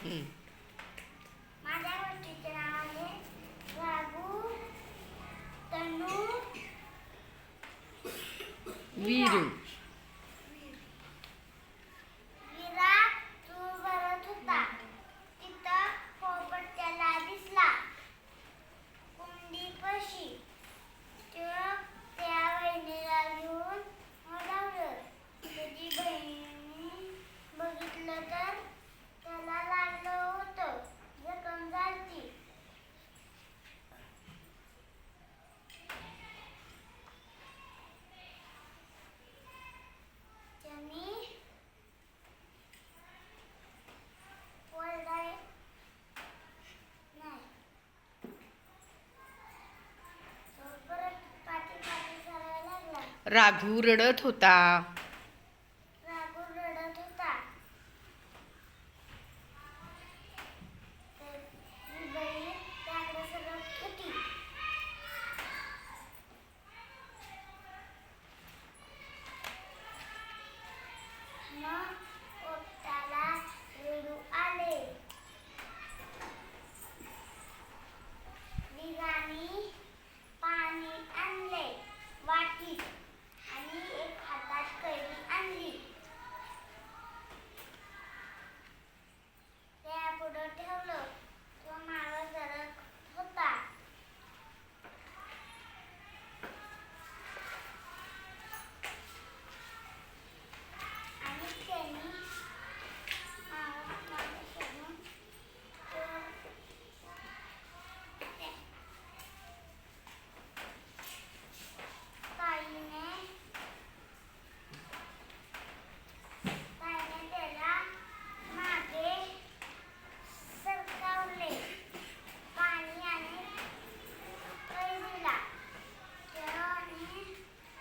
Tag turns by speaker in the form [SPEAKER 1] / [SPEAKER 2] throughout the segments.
[SPEAKER 1] हम्म.
[SPEAKER 2] माझ्या गोष्टीचे नाव आहे राघू, तनू,
[SPEAKER 1] वीरू.
[SPEAKER 2] विराट चूल भरत होता. तिथं पोपट त्याला दिसला कुंडीपाशी. तो त्या बहिणीला घेऊन ओरडलं. त्याची बहिणी बघितलं तर त्याला लागलं होतं. जखम झालती. त्यांनी ओरडाय नाही. तो परत पाठी करायला लागला.
[SPEAKER 1] राघू रडत होता.
[SPEAKER 2] राघू रडत होता. त्याची बहीण त्याकडे सरकत होती. मग पोपटाला रडू आले. विराने पाणी आणले वाटीत आणि एक हातात कैरी आणली. त्या पुढं ठेवलं. तो मागं सरकत होता. आणि त्यांनी मागं सोडून ताईने त्याला मागे सरकवले. पाणी आणि कैरीला. त्याने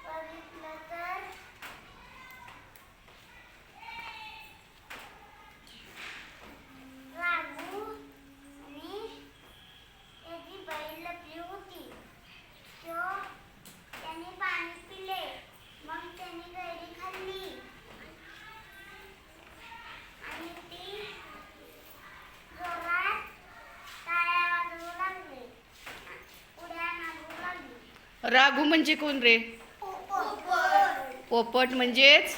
[SPEAKER 2] बघितलं तर राघू आणि त्याची बहीण लपली होती. त्याने पाणी पिले. मग त्याने कैरी खाल्ली आणि ती जोरात टाळ्या वाजवू लागली. उड्या मारू लागली.
[SPEAKER 1] राघू म्हणजे कोण रे?
[SPEAKER 2] पोपट.
[SPEAKER 1] पोपट म्हणजेच